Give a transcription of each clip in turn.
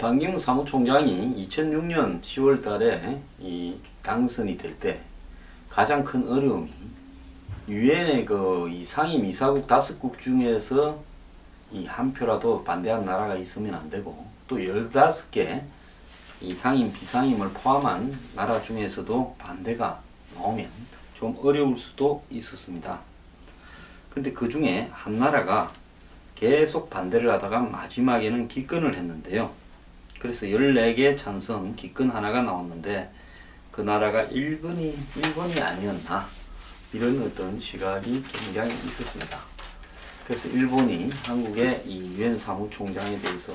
반기문 사무총장이 2006년 10월 달에 당선이 될 때 가장 큰 어려움이 유엔의 이 상임 이사국 5국 중에서 한 표라도 반대한 나라가 있으면 안 되고, 또 15개 상임 비상임을 포함한 나라 중에서도 반대가 나오면 좀 어려울 수도 있었습니다. 근데 그 중에 한 나라가 계속 반대를 하다가 마지막에는 기권을 했는데요. 그래서 14개 찬성 기권 하나가 나왔는데, 그 나라가 일본이 아니었나, 이런 어떤 시각이 굉장히 있었습니다. 그래서 일본이 한국의 이 유엔 사무총장에 대해서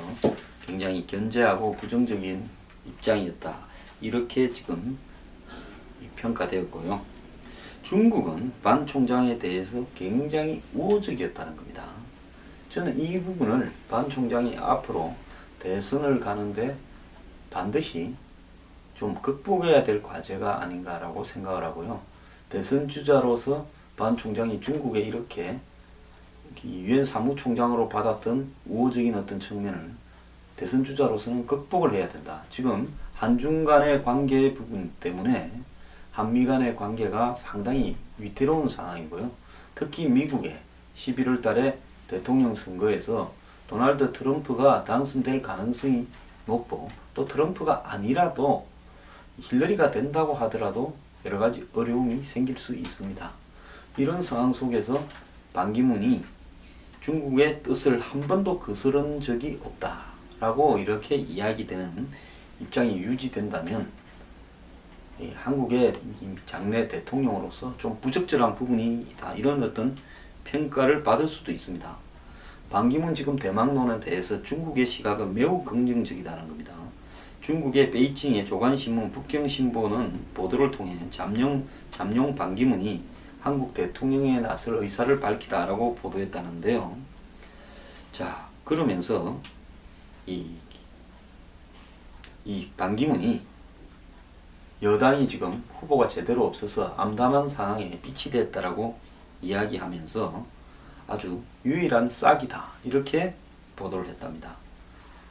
굉장히 견제하고 부정적인 입장이었다, 이렇게 지금 평가되었고요. 중국은 반 총장에 대해서 굉장히 우호적이었다는 겁니다. 저는 이 부분을 반 총장이 앞으로 대선을 가는데 반드시 좀 극복해야 될 과제가 아닌가라고 생각을 하고요. 대선 주자로서 반 총장이 중국에 이렇게 유엔 사무총장으로 받았던 우호적인 어떤 측면을 대선 주자로서는 극복을 해야 된다. 지금 한중 간의 관계 부분 때문에 한미 간의 관계가 상당히 위태로운 상황이고요. 특히 미국의 11월 달에 대통령 선거에서 도널드 트럼프가 당선될 가능성이 높고, 또 트럼프가 아니라도 힐러리가 된다고 하더라도 여러 가지 어려움이 생길 수 있습니다. 이런 상황 속에서 반기문이 중국의 뜻을 한 번도 거스른 적이 없다라고 이렇게 이야기되는 입장이 유지된다면, 한국의 장래 대통령으로서 좀 부적절한 부분이 있다, 이런 어떤 평가를 받을 수도 있습니다. 반기문 지금 대망론에 대해서 중국의 시각은 매우 긍정적이다는 겁니다. 중국의 베이징의 조간신문 북경신보는 보도를 통해 잠룡 반기문이 한국 대통령에 나설 의사를 밝히다라고 보도했다는데요. 자, 그러면서 이 반기문이 여당이 지금 후보가 제대로 없어서 암담한 상황에 빛이 됐다라고 이야기하면서 아주 유일한 싹이다, 이렇게 보도를 했답니다.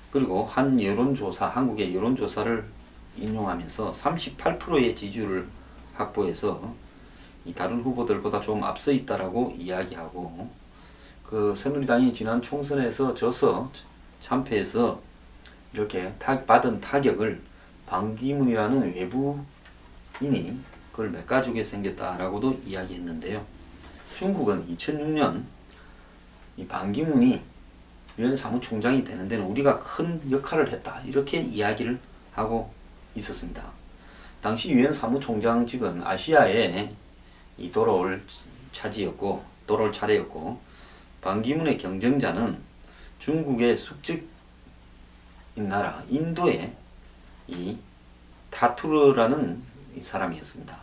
그리고 한 여론조사, 한국의 여론조사를 인용하면서 38%의 지지율을 확보해서 다른 후보들보다 좀 앞서 있다라고 이야기하고, 그 새누리당이 지난 총선에서 져서 참패해서 이렇게 받은 타격을 반기문이라는 외부인이 그걸 메꿔주게 생겼다라고도 이야기했는데요. 중국은 2006년 이 반기문이 유엔 사무총장이 되는 데는 우리가 큰 역할을 했다, 이렇게 이야기를 하고 있었습니다. 당시 유엔 사무총장직은 아시아의 도로를 차례였고, 반기문의 경쟁자는 중국의 숙적인 나라 인도의 이 타투르라는 사람이었습니다.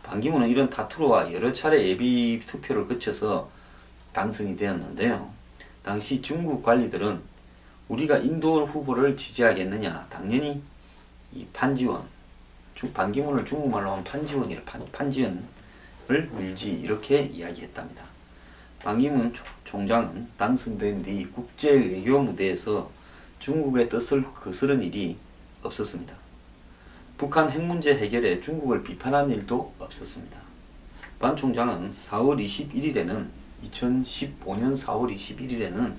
반기문은 이런 타투르와 여러 차례 예비 투표를 거쳐서 당선이 되었는데요. 당시 중국 관리들은 우리가 인도 후보를 지지하겠느냐, 당연히 이 판지원, 반기문을 중국말로 하면 판지원이라, 판지원을 밀지, 이렇게 이야기했답니다. 반기문 총장은 당선된 뒤 국제 외교 무대에서 중국의 뜻을 거스른 일이 없었습니다. 북한 핵 문제 해결에 중국을 비판한 일도 없었습니다. 반 총장은 2015년 4월 21일에는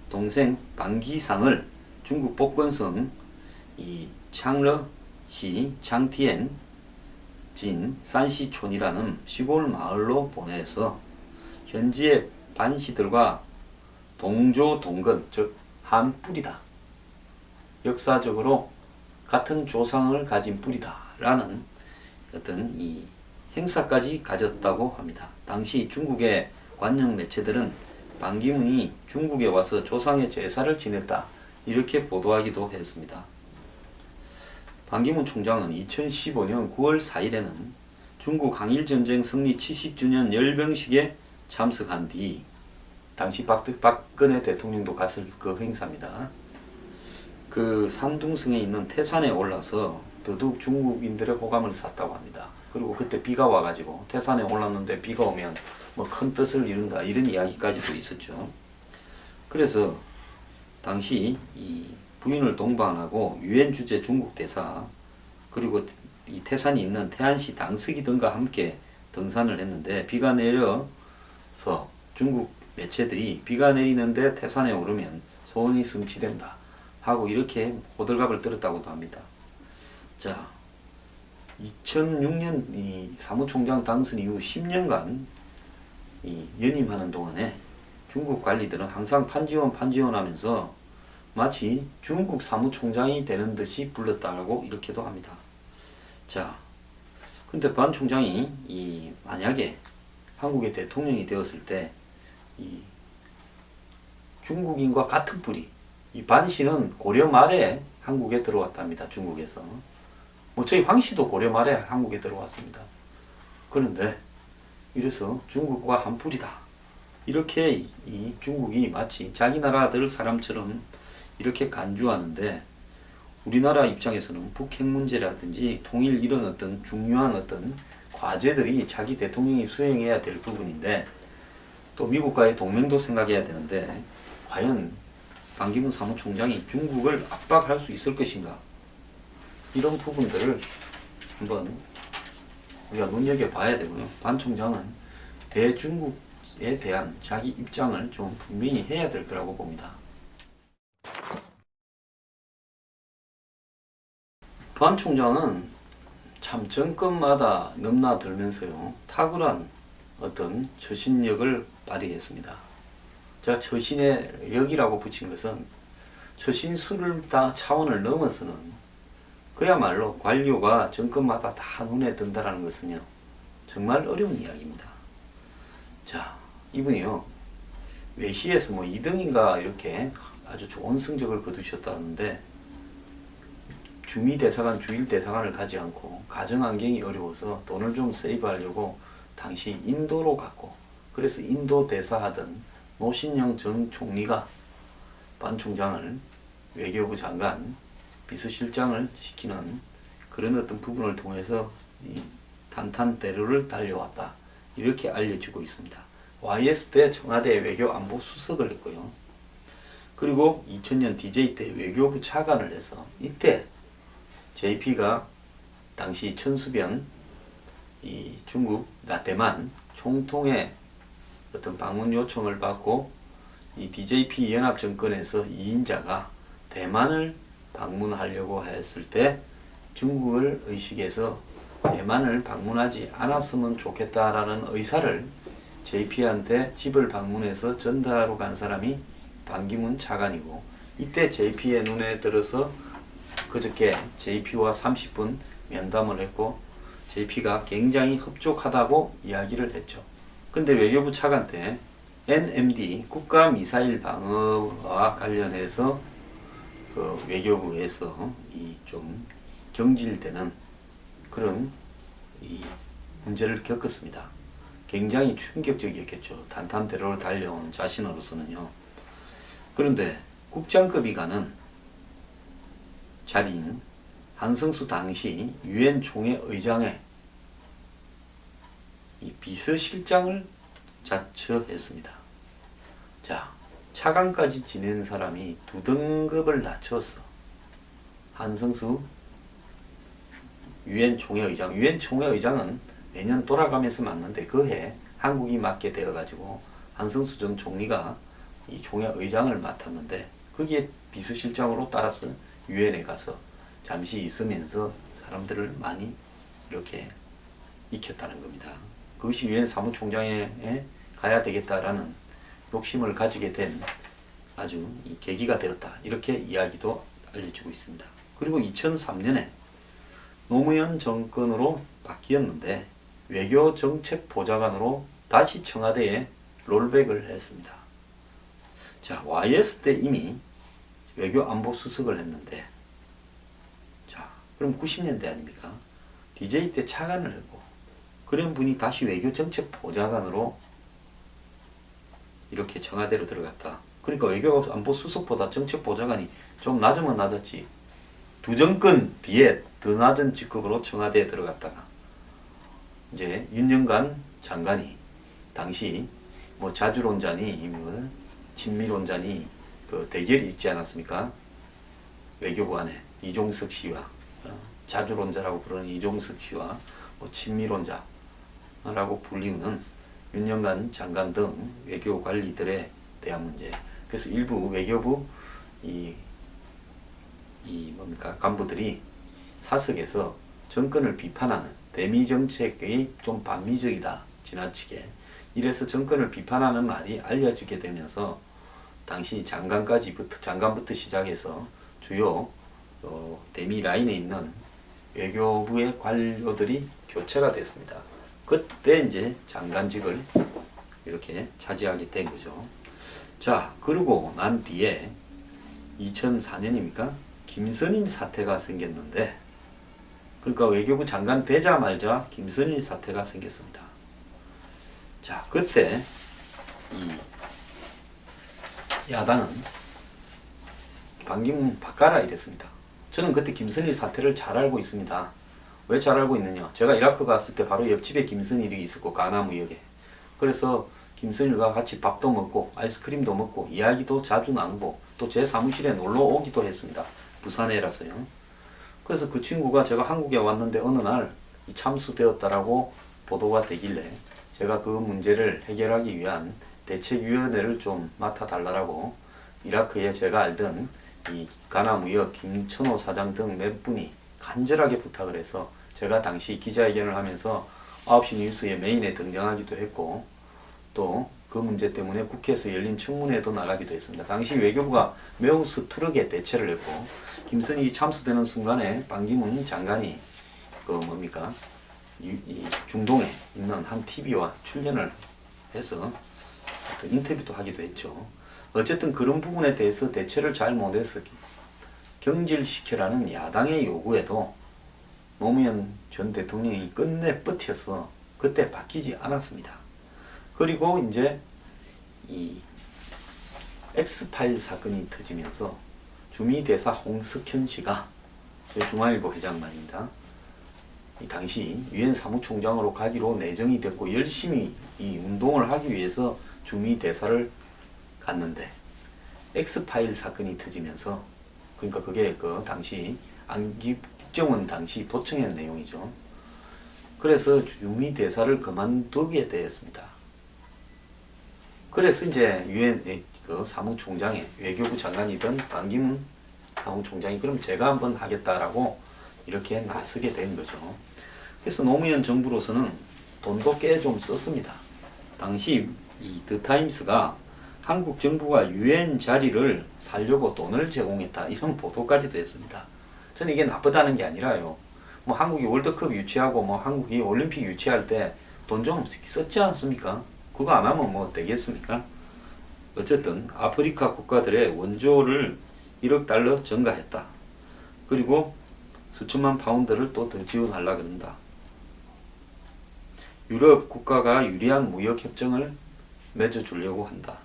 동생 반기상을 중국 복건성 창러시 장티엔 진 산시촌이라는 시골 마을로 보내서 현지의 반시들과 동조 동건, 즉 한 뿌리다, 역사적으로 같은 조상을 가진 뿌리다 라는 어떤 이 행사까지 가졌다고 합니다. 당시 중국의 관영 매체들은 반기문이 중국에 와서 조상의 제사를 지냈다, 이렇게 보도하기도 했습니다. 반기문 총장은 2015년 9월 4일에는 중국 항일전쟁 승리 70주년 열병식에 참석한 뒤, 당시 박근혜 대통령도 갔을 그 행사입니다. 그 산둥성에 있는 태산에 올라서 더더욱 중국인들의 호감을 샀다고 합니다. 그리고 그때 비가 와가지고 태산에 올랐는데 비가 오면 뭐 큰 뜻을 이룬다, 이런 이야기까지도 있었죠. 그래서 당시 이 부인을 동반하고 유엔 주재 중국 대사 그리고 이 태산이 있는 태안시 당서기 등과 함께 등산을 했는데 비가 내려서 중국 매체들이 비가 내리는데 태산에 오르면 소원이 성취된다 하고 이렇게 호들갑을 떨었다고도 합니다. 자, 2006년 이 사무총장 당선 이후 10년간 이 연임하는 동안에 중국 관리들은 항상 판지원 하면서 마치 중국 사무총장이 되는 듯이 불렀다고 이렇게도 합니다. 자, 근데 반 총장이 만약에 한국의 대통령이 되었을 때 이 중국인과 같은 뿌리, 이 반 씨는 고려 말에 한국에 들어왔답니다. 중국에서. 뭐 저희 황 씨도 고려 말에 한국에 들어왔습니다. 그런데 이래서 중국과 한 뿌리다. 이렇게 이 중국이 마치 자기 나라 아들 사람처럼 이렇게 간주하는데 우리나라 입장에서는 북핵 문제라든지 통일 이런 어떤 중요한 어떤 과제들이 자기 대통령이 수행해야 될 부분인데 또 미국과의 동맹도 생각해야 되는데 과연 반기문 사무총장이 중국을 압박할 수 있을 것인가 이런 부분들을 한번 우리가 눈여겨봐야 되고요. 반 총장은 대중국에 대한 자기 입장을 좀 분명히 해야 될 거라고 봅니다. 반 총장은 참 정권마다 넘나들면서요 탁월한 어떤 처신력을 발휘했습니다. 제가 처신의 력이라고 붙인 것은 처신술을 다 차원을 넘어서는 그야말로 관료가 정권마다 다 눈에 든다라는 것은요 정말 어려운 이야기입니다. 자, 이분이요 외시에서 뭐 2등인가 이렇게 아주 좋은 성적을 거두셨다는데 주미대사관, 주일대사관을 가지 않고 가정환경이 어려워서 돈을 좀 세이브하려고 당시 인도로 갔고 그래서 인도 대사하던 노신영 전 총리가 반 총장을 외교부 장관, 비서실장을 시키는 그런 어떤 부분을 통해서 이 탄탄대로를 달려왔다. 이렇게 알려지고 있습니다. YS 때 청와대 외교안보 수석을 했고요. 그리고 2000년 DJ 때 외교부 차관을 해서 이때 JP가 당시 천수변 이 중국, 대만 총통의 어떤 방문 요청을 받고 이 DJP 연합 정권에서 2인자가 대만을 방문하려고 했을 때 중국을 의식해서 대만을 방문하지 않았으면 좋겠다라는 의사를 JP한테 집을 방문해서 전달하러 간 사람이 반기문 차관이고 이때 JP의 눈에 들어서 그저께 JP와 30분 면담을 했고 JP가 굉장히 흡족하다고 이야기를 했죠. 근데 외교부 차관 때 NMD 국가미사일 방어와 관련해서 그 외교부에서 이 좀 경질되는 그런 이 문제를 겪었습니다. 굉장히 충격적이었겠죠. 탄탄대로를 달려온 자신으로서는요. 그런데 국장급이 가는 자리인 한성수 당시 유엔 총회의장의 이 비서실장을 자처했습니다. 자, 차관까지 지낸 사람이 2등급을 낮춰서 한성수 유엔 총회의장, 유엔 총회의장은 매년 돌아가면서 맡는데 그 해 한국이 맡게 되어가지고 한성수 전 총리가 이 총회의장을 맡았는데 거기에 비서실장으로 따라서 유엔에 가서 잠시 있으면서 사람들을 많이 이렇게 익혔다는 겁니다. 그것이 유엔 사무총장에 가야 되겠다라는 욕심을 가지게 된 아주 계기가 되었다. 이렇게 이야기도 알려지고 있습니다. 그리고 2003년에 노무현 정권으로 바뀌었는데 외교정책보좌관으로 다시 청와대에 롤백을 했습니다. 자, YS 때 이미 외교안보수석을 했는데 자, 그럼 90년대 아닙니까? DJ 때 차관을 했고 그런 분이 다시 외교정책보좌관으로 이렇게 청와대로 들어갔다. 그러니까 외교안보수석보다 정책보좌관이 좀 낮으면 낮았지. 두 정권 뒤에 더 낮은 직급으로 청와대에 들어갔다가 이제 윤영관 장관이 당시 뭐 자주론자니 뭐 친미론자니 그 대결이 있지 않았습니까? 외교부 안에 이종석 씨와 자주론자라고 부르는 이종석 씨와 뭐 친미론자라고 불리우는 윤영관 장관 등 외교 관리들에 대한 문제. 그래서 일부 외교부 뭡니까 간부들이 사석에서 정권을 비판하는 대미 정책의 좀 반미적이다 지나치게 이래서 정권을 비판하는 말이 알려지게 되면서 당시 장관부터 시작해서 주요 대미 라인에 있는 외교부의 관료들이 교체가 됐습니다. 그때 이제 장관직을 이렇게 차지하게 된 거죠. 자, 그러고 난 뒤에 2004년입니까? 김선임 사태가 생겼는데, 그러니까 외교부 장관 되자마자 김선임 사태가 생겼습니다. 자, 그때 이 야당은 반기문 바꿔라 이랬습니다. 저는 그때 김선일 사태를 잘 알고 있습니다. 왜 잘 알고 있느냐? 제가 이라크 갔을 때 바로 옆집에 김선일이 있었고 가나무역에. 그래서 김선일과 같이 밥도 먹고 아이스크림도 먹고 이야기도 자주 나누고 또 제 사무실에 놀러 오기도 했습니다. 부산에라서요. 그래서 그 친구가 제가 한국에 왔는데 어느 날 참수되었다라고 보도가 되길래 제가 그 문제를 해결하기 위한 대책위원회를 좀 맡아달라고 이라크에 제가 알던 이 가나무역 김천호 사장 등 몇 분이 간절하게 부탁을 해서 제가 당시 기자회견을 하면서 9시 뉴스의 메인에 등장하기도 했고 또 그 문제 때문에 국회에서 열린 청문회도 나가기도 했습니다. 당시 외교부가 매우 서투르게 대처를 했고 김선일이 참수되는 순간에 반기문 장관이 이 중동에 있는 한 TV와 출연을 해서 인터뷰도 하기도 했죠. 어쨌든 그런 부분에 대해서 대처를 잘 못해서 경질시켜라는 야당의 요구에도 노무현 전 대통령이 끝내 버텨서 그때 바뀌지 않았습니다. 그리고 이제 이 엑스파일 사건이 터지면서 주미대사 홍석현 씨가 중앙일보 회장 말입니다. 이 당시 유엔 사무총장으로 가기로 내정이 됐고 열심히 이 운동을 하기 위해서 주미대사를 갔는데 엑스파일 사건이 터지면서 그러니까 그게 그 당시 국정원 당시 도청한 내용이죠. 그래서 주미대사를 그만두게 되었습니다. 그래서 이제 유엔 사무총장의 외교부 장관이던 반기문 사무총장이 그럼 제가 한번 하겠다라고 이렇게 나서게 된 거죠. 그래서 노무현 정부로서는 돈도 꽤 좀 썼습니다. 당시 이 더타임스가 한국 정부가 유엔 자리를 살려고 돈을 제공했다 이런 보도까지도 했습니다. 저는 이게 나쁘다는 게 아니라요. 뭐 한국이 월드컵 유치하고 뭐 한국이 올림픽 유치할 때 돈 좀 썼지 않습니까? 그거 안 하면 뭐 되겠습니까? 어쨌든 아프리카 국가들의 원조를 1억 달러 증가했다. 그리고 수천만 파운드를 또 더 지원하려고 그런다. 유럽 국가가 유리한 무역협정을 맺어주려고 한다.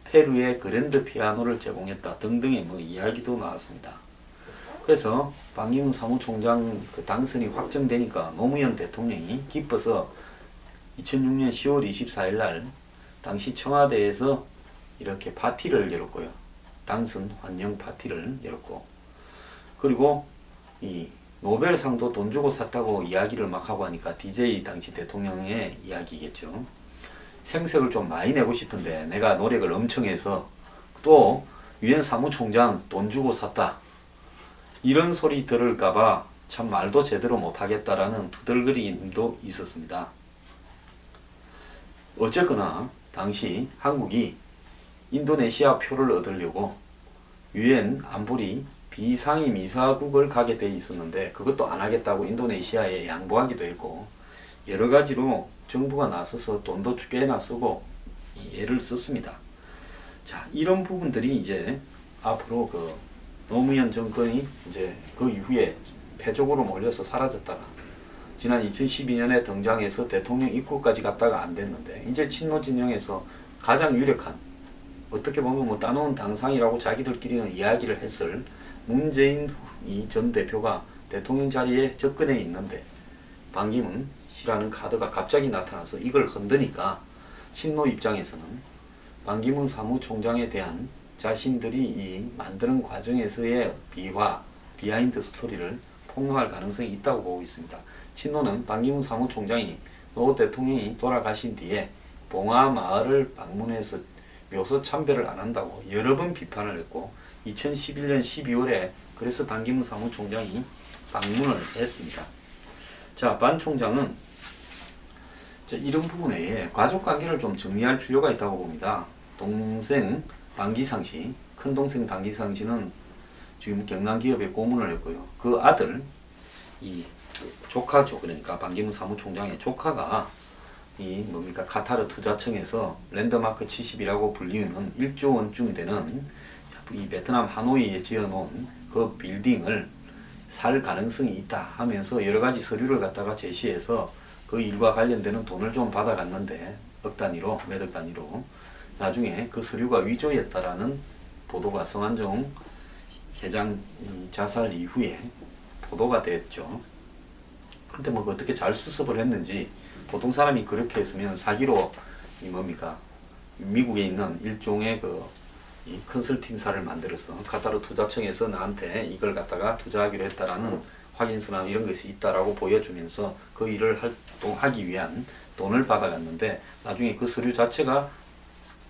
페루에 그랜드 피아노를 제공했다 등등의 뭐 이야기도 나왔습니다. 그래서 반기문 사무총장 그 당선이 확정되니까 노무현 대통령이 기뻐서 2006년 10월 24일 날 당시 청와대에서 이렇게 파티를 열었고요. 당선 환영 파티를 열었고 그리고 이 노벨상도 돈 주고 샀다고 이야기를 막 하고 하니까 DJ 당시 대통령의 이야기겠죠. 생색을 좀 많이 내고 싶은데 내가 노력을 엄청 해서 또 유엔 사무총장 돈 주고 샀다 이런 소리 들을까봐 참 말도 제대로 못하겠다라는 두들거림도 있었습니다. 어쨌거나 당시 한국이 인도네시아 표를 얻으려고 유엔 안보리 비상임 이사국을 가게 돼 있었는데 그것도 안 하겠다고 인도네시아에 양보하기도 했고 여러 가지로 정부가 나서서 돈도 꽤나 쓰고 애를 썼습니다. 자, 이런 부분들이 이제 앞으로 그 노무현 정권이 이제 그 이후에 패족으로 몰려서 사라졌다가 지난 2012년에 등장해서 대통령 입구까지 갔다가 안 됐는데 이제 친노 진영에서 가장 유력한 어떻게 보면 뭐 따놓은 당상이라고 자기들끼리는 이야기를 했을 문재인 전 대표가 대통령 자리에 접근해 있는데 반기문 씨라는 카드가 갑자기 나타나서 이걸 흔드니까 친노 입장에서는 반기문 사무총장에 대한 자신들이 이 만드는 과정에서의 비하인드 스토리를 폭로할 가능성이 있다고 보고 있습니다. 친노는 반기문 사무총장이 노 대통령이 돌아가신 뒤에 봉화마을을 방문해서 묘소 참배를 안 한다고 여러 번 비판을 했고 2011년 12월에 그래서 반기문 사무총장이 방문을 했습니다. 자, 반 총장은 이런 부분에 가족관계를 좀 정리할 필요가 있다고 봅니다. 동생 방기상 씨, 큰동생 방기상 씨는 지금 경남기업에 고문을 했고요. 그 아들, 이 조카죠. 그러니까 반기문 사무총장의 조카가 이 뭡니까 카타르 투자청에서 랜드마크 70이라고 불리는 1조 원쯤 되는 이 베트남 하노이에 지어놓은 그 빌딩을 살 가능성이 있다 하면서 여러 가지 서류를 갖다가 제시해서 그 일과 관련되는 돈을 좀 받아갔는데 억 단위로, 몇억 단위로 나중에 그 서류가 위조였다라는 보도가 성완종 회장 자살 이후에 보도가 됐죠. 근데 뭐 어떻게 잘 수습을 했는지 보통 사람이 그렇게 했으면 사기로 이 뭡니까 미국에 있는 일종의 이 컨설팅사를 만들어서 카타르 투자청에서 나한테 이걸 갖다가 투자하기로 했다라는 확인서나 이런 것이 있다라고 보여주면서 그 일을 활동하기 위한 돈을 받아갔는데 나중에 그 서류 자체가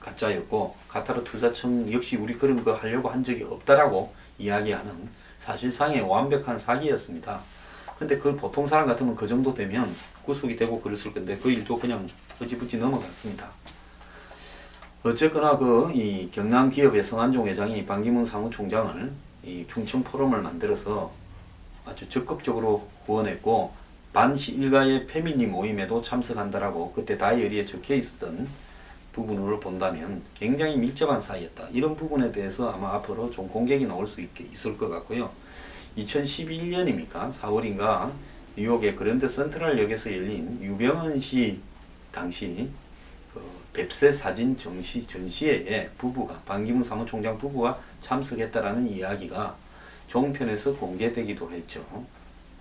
가짜였고 카타르 투자청 역시 우리 그런 거 하려고 한 적이 없다라고 이야기하는 사실상의 완벽한 사기였습니다. 근데 그 보통 사람 같으면 그 정도 되면 구속이 되고 그랬을 건데 그 일도 그냥 흐지부지 넘어갔습니다. 어쨌거나 이 경남기업의 성완종 회장이 반기문 사무총장을 이 충청 포럼을 만들어서 아주 적극적으로 후원했고 반시 일가의 패밀리 모임에도 참석한다라고 그때 다이어리에 적혀 있었던 부분으로 본다면 굉장히 밀접한 사이였다. 이런 부분에 대해서 아마 앞으로 좀 공격이 나올 수 있을 것 같고요. 2011년입니까? 4월인가 뉴욕의 그랜드 센트럴역에서 열린 유병헌 씨 당시 뱁새 사진 전시회에 부부가 반기문 사무총장 부부가 참석했다라는 이야기가 종편에서 공개되기도 했죠.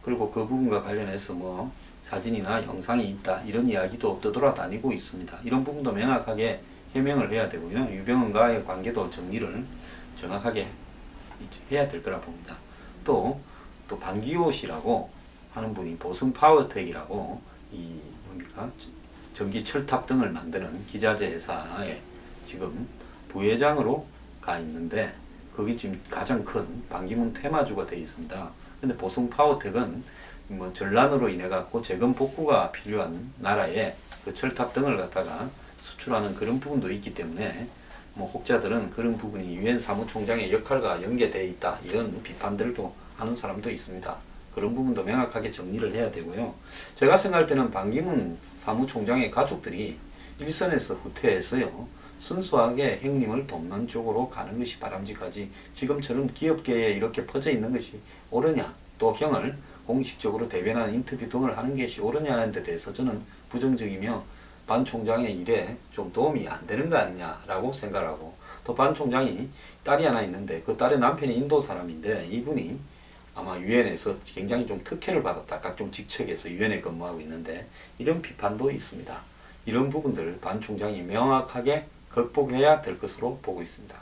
그리고 그 부분과 관련해서 뭐 사진이나 영상이 있다 이런 이야기도 떠돌아다니고 있습니다. 이런 부분도 명확하게 해명을 해야 되고요. 유병헌과의 관계도 정리를 정확하게 해야 될 거라 봅니다. 또 반기호 씨라고 하는 분이 보성 파워텍이라고 이 뭡니까 전기 철탑 등을 만드는 기자재 회사에 지금 부회장으로 가 있는데 거기 지금 가장 큰 반기문 테마주가 되어 있습니다. 근데 보성 파워텍은 뭐 전란으로 인해 갖고 재건 복구가 필요한 나라에 그 철탑 등을 갖다가 수출하는 그런 부분도 있기 때문에 뭐 혹자들은 그런 부분이 유엔 사무총장의 역할과 연계되어 있다 이런 비판들도 하는 사람도 있습니다. 그런 부분도 명확하게 정리를 해야 되고요. 제가 생각할 때는 반기문 사무총장의 가족들이 일선에서 후퇴해서요 순수하게 형님을 돕는 쪽으로 가는 것이 바람직하지 지금처럼 기업계에 이렇게 퍼져 있는 것이 옳으냐 또 형을 공식적으로 대변하는 인터뷰 등을 하는 것이 옳으냐는 데 대해서 저는 부정적이며 반 총장의 일에 좀 도움이 안 되는 거 아니냐라고 생각하고 또 반 총장이 딸이 하나 있는데 그 딸의 남편이 인도 사람인데 이분이 아마 유엔에서 굉장히 좀 특혜를 받았다. 각종 직책에서 유엔에 근무하고 있는데 이런 비판도 있습니다. 이런 부분들 반 총장이 명확하게 극복해야 될 것으로 보고 있습니다.